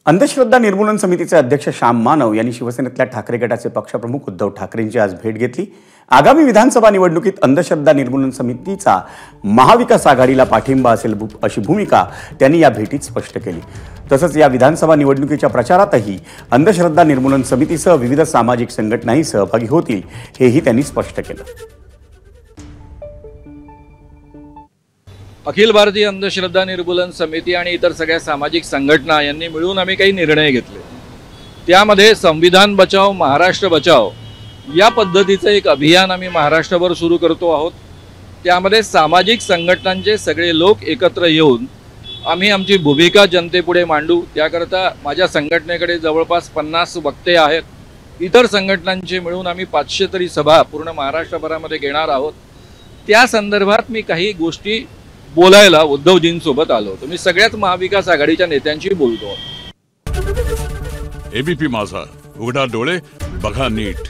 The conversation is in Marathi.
अंधश्रद्धा निर्मूलन समितीचे अध्यक्ष श्याम मानव यांनी शिवसेनेतल्या ठाकरे गटाचे पक्षप्रमुख उद्धव ठाकरेंची आज भेट घेतली। आगामी विधानसभा निवडणुकीत अंधश्रद्धा निर्मूलन समितीचा महाविकास आघाडीला पाठिंबा असेल अशी भूमिका त्यांनी या भेटीत स्पष्ट केली। तसंच या विधानसभा निवडणुकीच्या प्रचारातही अंधश्रद्धा निर्मूलन समितीसह विविध सामाजिक संघटनाही सहभागी होतील हेही त्यांनी स्पष्ट केलं। अखिल भारतीय अंधश्रद्धा निर्मूलन समिती आणि इतर सगळ्या सामाजिक संघटना यांनी मिळून आम्ही काही निर्णय घेतले। त्यामध्ये संविधान बचाव महाराष्ट्र बचाव या पद्धतीचं एक अभियान आम्ही महाराष्ट्रभर सुरू करतो आहोत। त्यामध्ये सामाजिक संघटनांचे सगळे लोक एकत्र येऊन आम्ही आमची भूमिका जनतेपुढे मांडू। त्याकरता माझ्या संघटनेकडे जवळपास 50 वक्ते आहेत। इतर संघटनांचे मिळून आम्ही 500 तरी सभा पूर्ण महाराष्ट्रभरामध्ये घेणार आहोत। त्या संदर्भात मी काही गोष्टी बोलायला उद्धवजींसोबत आलो होतो। मी सगळ्यात महाविकास आघाडीच्या नेत्यांशी बोलतो। एबीपी माझा, उघडा डोळे बघा नीट।